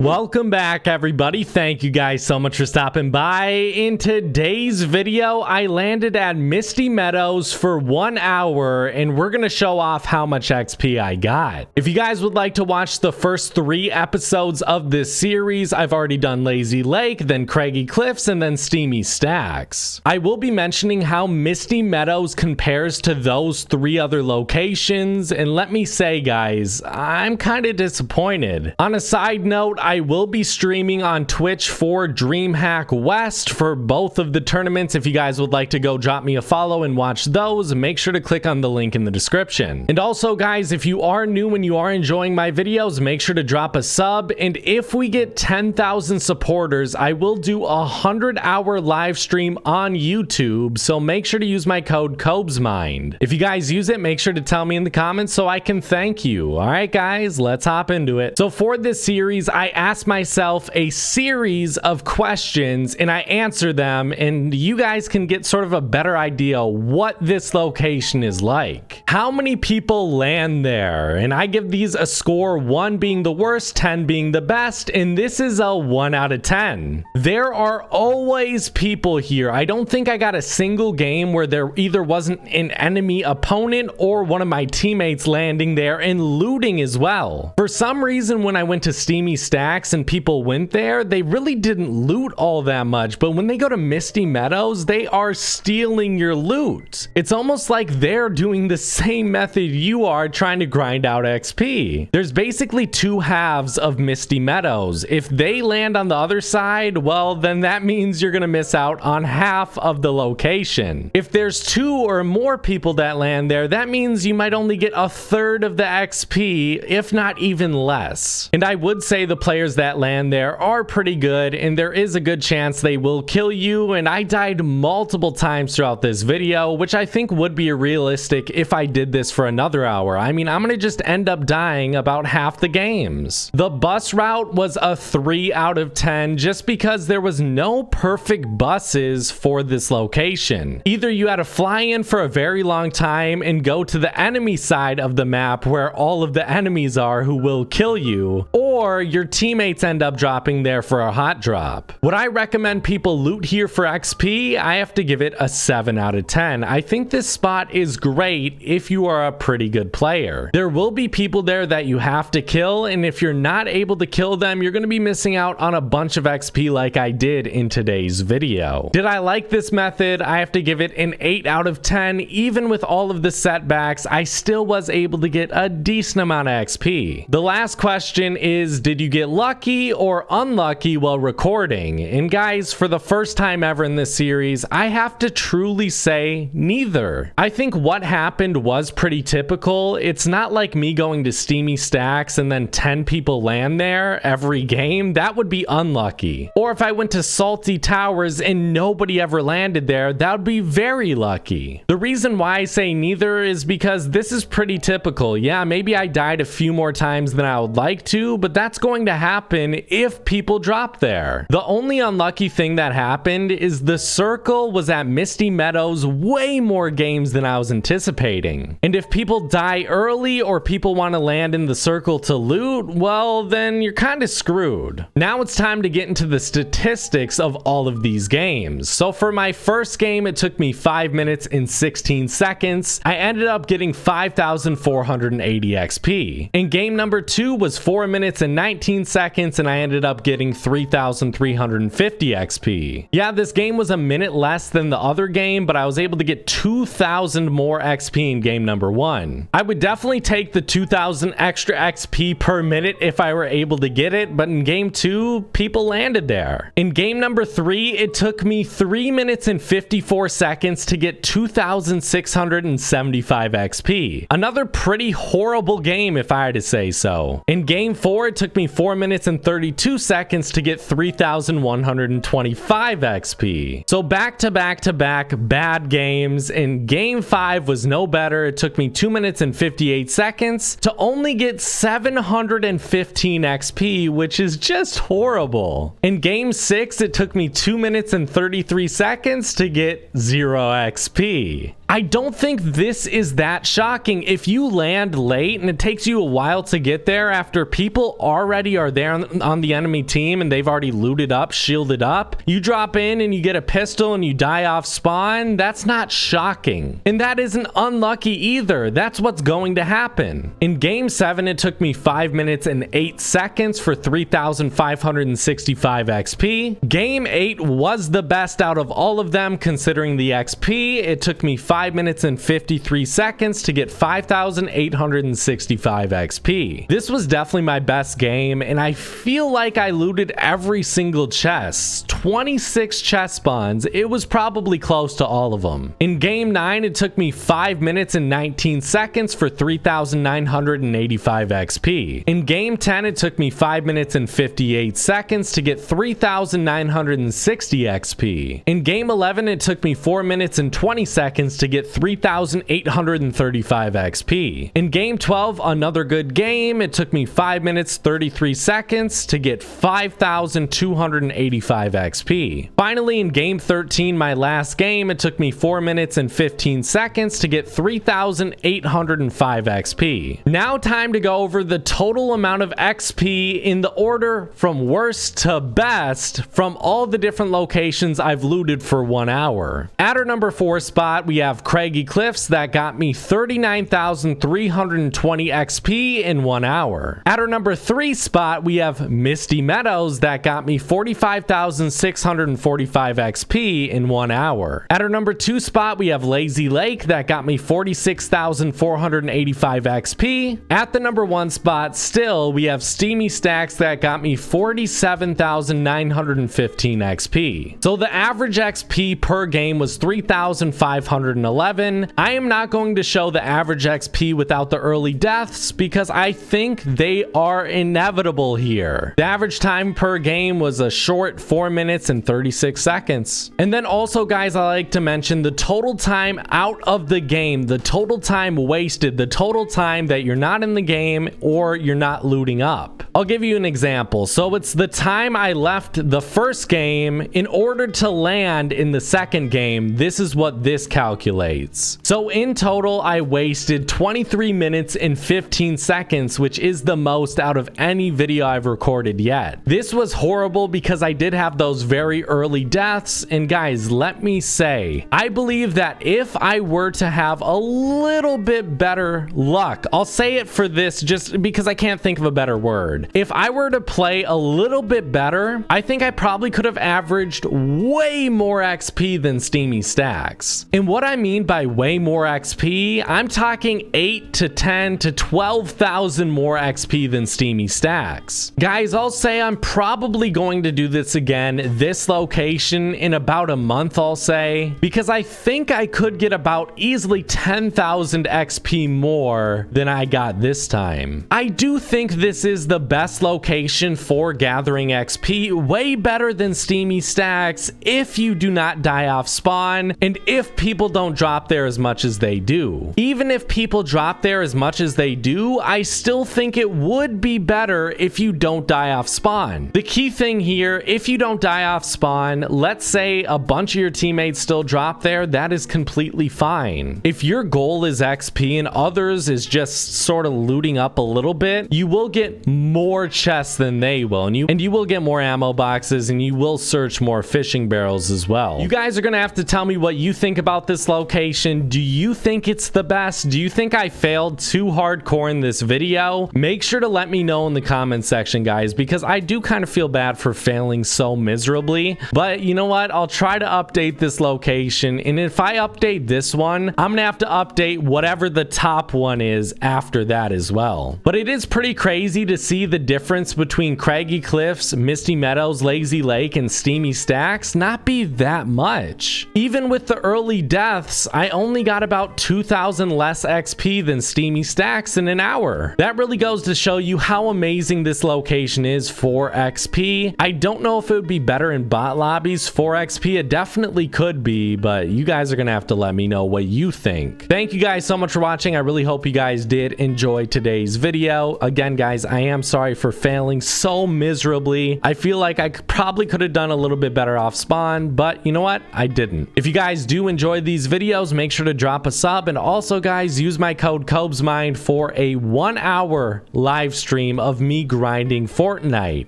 Welcome back, everybody. Thank you guys so much for stopping by. In today's video, I landed at Misty Meadows for 1 hour, and we're going to show off how much XP I got. If you guys would like to watch the first 3 episodes of this series, I've already done Lazy Lake, then Craggy Cliffs, and then Steamy Stacks. I will be mentioning how Misty Meadows compares to those 3 other locations, and let me say, guys, I'm kind of disappointed. On a side note, I will be streaming on Twitch for DreamHack West for both of the tournaments. If you guys would like to go drop me a follow and watch those, make sure to click on the link in the description. And also, guys, if you are new and you are enjoying my videos, make sure to drop a sub. And if we get 10,000 supporters, I will do a 100-hour live stream on YouTube. So make sure to use my code COBESMIND. If you guys use it, make sure to tell me in the comments so I can thank you. All right, guys, let's hop into it. So for this series, I asked myself a series of questions and I answer them, and you guys can get sort of a better idea what this location is like. How many people land there? And I give these a score, 1 being the worst, 10 being the best, and this is a 1 out of 10. There are always people here. I don't think I got a single game where there either wasn't an enemy opponent or one of my teammates landing there and looting as well. For some reason, when I went to Steamy Stacks and people went there, they really didn't loot all that much, but when they go to Misty Meadows, they are stealing your loot. It's almost like they're doing the same method you are, trying to grind out XP. There's basically 2 halves of Misty Meadows. If they land on the other side, well, then that means you're gonna miss out on half of the location. If there's 2 or more people that land there, that means you might only get a third of the XP, if not even less. And I would say the players that land there are pretty good, and there is a good chance they will kill you, and I died multiple times throughout this video, which I think would be realistic if I did this for another hour. I mean, I'm gonna just end up dying about half the games. The bus route was a 3 out of 10 just because there was no perfect buses for this location. Either you had to fly in for a very long time and go to the enemy side of the map where all of the enemies are who will kill you, or your teammates end up dropping there for a hot drop. Would I recommend people loot here for XP? I have to give it a 7 out of 10. I think this spot is great if you are a pretty good player. There will be people there that you have to kill, and if you're not able to kill them, you're going to be missing out on a bunch of XP like I did in today's video. Did I like this method? I have to give it an 8 out of 10. Even with all of the setbacks, I still was able to get a decent amount of XP. The last question is, did you get lucky or unlucky while recording? And guys, for the first time ever in this series, I have to truly say neither. I think what happened was pretty typical. It's not like me going to Steamy Stacks and then 10 people land there every game. That would be unlucky. Or if I went to Salty Towers and nobody ever landed there, that would be very lucky. The reason why I say neither is because this is pretty typical. Yeah, maybe I died a few more times than I would like to, but that's going to happen if people drop there. The only unlucky thing that happened is the circle was at Misty Meadows way more games than I was anticipating. And if people die early or people want to land in the circle to loot, well, then you're kind of screwed. Now it's time to get into the statistics of all of these games. So for my first game, it took me 5 minutes and 16 seconds. I ended up getting 5,480 XP. And game number 2 was 4 minutes and 19 seconds, and I ended up getting 3,350 XP. Yeah, this game was a minute less than the other game, but I was able to get 2,000 more XP in game number 1. I would definitely take the 2,000 extra XP per minute if I were able to get it, but in game 2, people landed there. In game number 3, it took me 3 minutes and 54 seconds to get 2,675 XP. Another pretty horrible game if I had to say so. In game 4, it took me 4 minutes and 32 seconds to get 3,125 XP. So back to back to back bad games, and game 5 was no better. It took me 2 minutes and 58 seconds to only get 715 XP, which is just horrible. In game 6, it took me 2 minutes and 33 seconds to get 0 XP. I don't think this is that shocking. If you land late and it takes you a while to get there after people already are there on the enemy team and they've already looted up, shielded up, you drop in and you get a pistol and you die off spawn, that's not shocking. And that isn't unlucky either. That's what's going to happen. In game 7, it took me 5 minutes and 8 seconds for 3,565 XP. Game 8 was the best out of all of them considering the XP. It took me 5 minutes and 53 seconds to get 5,865 XP. This was definitely my best game, and I feel like I looted every single chest. 26 chest spawns. It was probably close to all of them. In game 9, it took me 5 minutes and 19 seconds for 3,985 XP. In game 10, it took me 5 minutes and 58 seconds to get 3,960 XP. In game 11, it took me 4 minutes and 20 seconds to get 3,835 XP. In game 12, another good game, it took me 5 minutes 33 seconds to get 5,285 XP. Finally, in game 13, my last game, it took me 4 minutes and 15 seconds to get 3,805 XP. Now time to go over the total amount of XP in the order from worst to best from all the different locations I've looted for 1 hour. At our number 4 spot, we have Craggy Cliffs that got me 39,320 XP in 1 hour. At our number 3 spot, we have Misty Meadows that got me 45,645 XP in 1 hour. At our number 2 spot, we have Lazy Lake that got me 46,485 XP. At the number 1 spot, still, we have Steamy Stacks that got me 47,915 XP. So the average XP per game was 3,511. I am not going to show the average XP without the early deaths because I think they are inevitable here. The average time per game was a short 4 minutes and 36 seconds. And then also, guys, I like to mention the total time out of the game, the total time wasted, the total time that you're not in the game or you're not looting up. I'll give you an example. So it's the time I left the first game in order to land in the second game. This is what this calculates. So in total, I wasted 23 minutes and 15 seconds, which is the most out of any video I've recorded yet. This was horrible because I did have those very early deaths. And guys, let me say, I believe that if I were to have a little bit better luck, I'll say it for this just because I can't think of a better word. If I were to play a little bit better, I think I probably could have averaged way more XP than Steamy Stacks. And what I mean by way more XP, I'm talking 8 to 10 to 12,000 more XP than Steamy Stacks. Guys, I'll say I'm probably going to do this again, this location, in about a month, I'll say, because I think I could get about easily 10,000 XP more than I got this time. I do think this is the best location for gathering XP, way better than Steamy Stacks if you do not die off spawn and if people don't drop there as much as they do. Even if people drop there as much as they do, I still think it would be better if you don't die off spawn. The key thing here, if you don't die off spawn, let's say a bunch of your teammates still drop there, that is completely fine. If your goal is XP and others is just sort of looting up a little bit, you will get more chests than they will, and you will get more ammo boxes, and you will search more fishing barrels as well. You guys are gonna have to tell me what you think about this location. Do you think it's the best? Do you think I failed too hardcore in this video? Make sure to let me know in the comment section, guys, because I do kind of feel bad for failing so miserably. But you know what? I'll try to update this location, and if I update this one, I'm gonna have to update whatever the top one is after that as well. But it is pretty crazy to see the difference between Craggy Cliffs, Misty Meadows, Lazy Lake, and Steamy Stacks not be that much. Even with the early deaths, I only got about 2,000 less XP than Steamy Stacks in an hour. That really goes to show you how amazing this location is for XP. I don't know if it would be better better in bot lobbies for XP? It definitely could be, but you guys are gonna have to let me know what you think. Thank you guys so much for watching. I really hope you guys did enjoy today's video. Again, guys, I am sorry for failing so miserably. I feel like I probably could have done a little bit better off spawn, but you know what? I didn't. If you guys do enjoy these videos, make sure to drop a sub, and also, guys, use my code COBESMIND for a 1-hour live stream of me grinding Fortnite.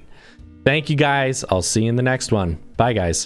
Thank you guys. I'll see you in the next one. Bye, guys.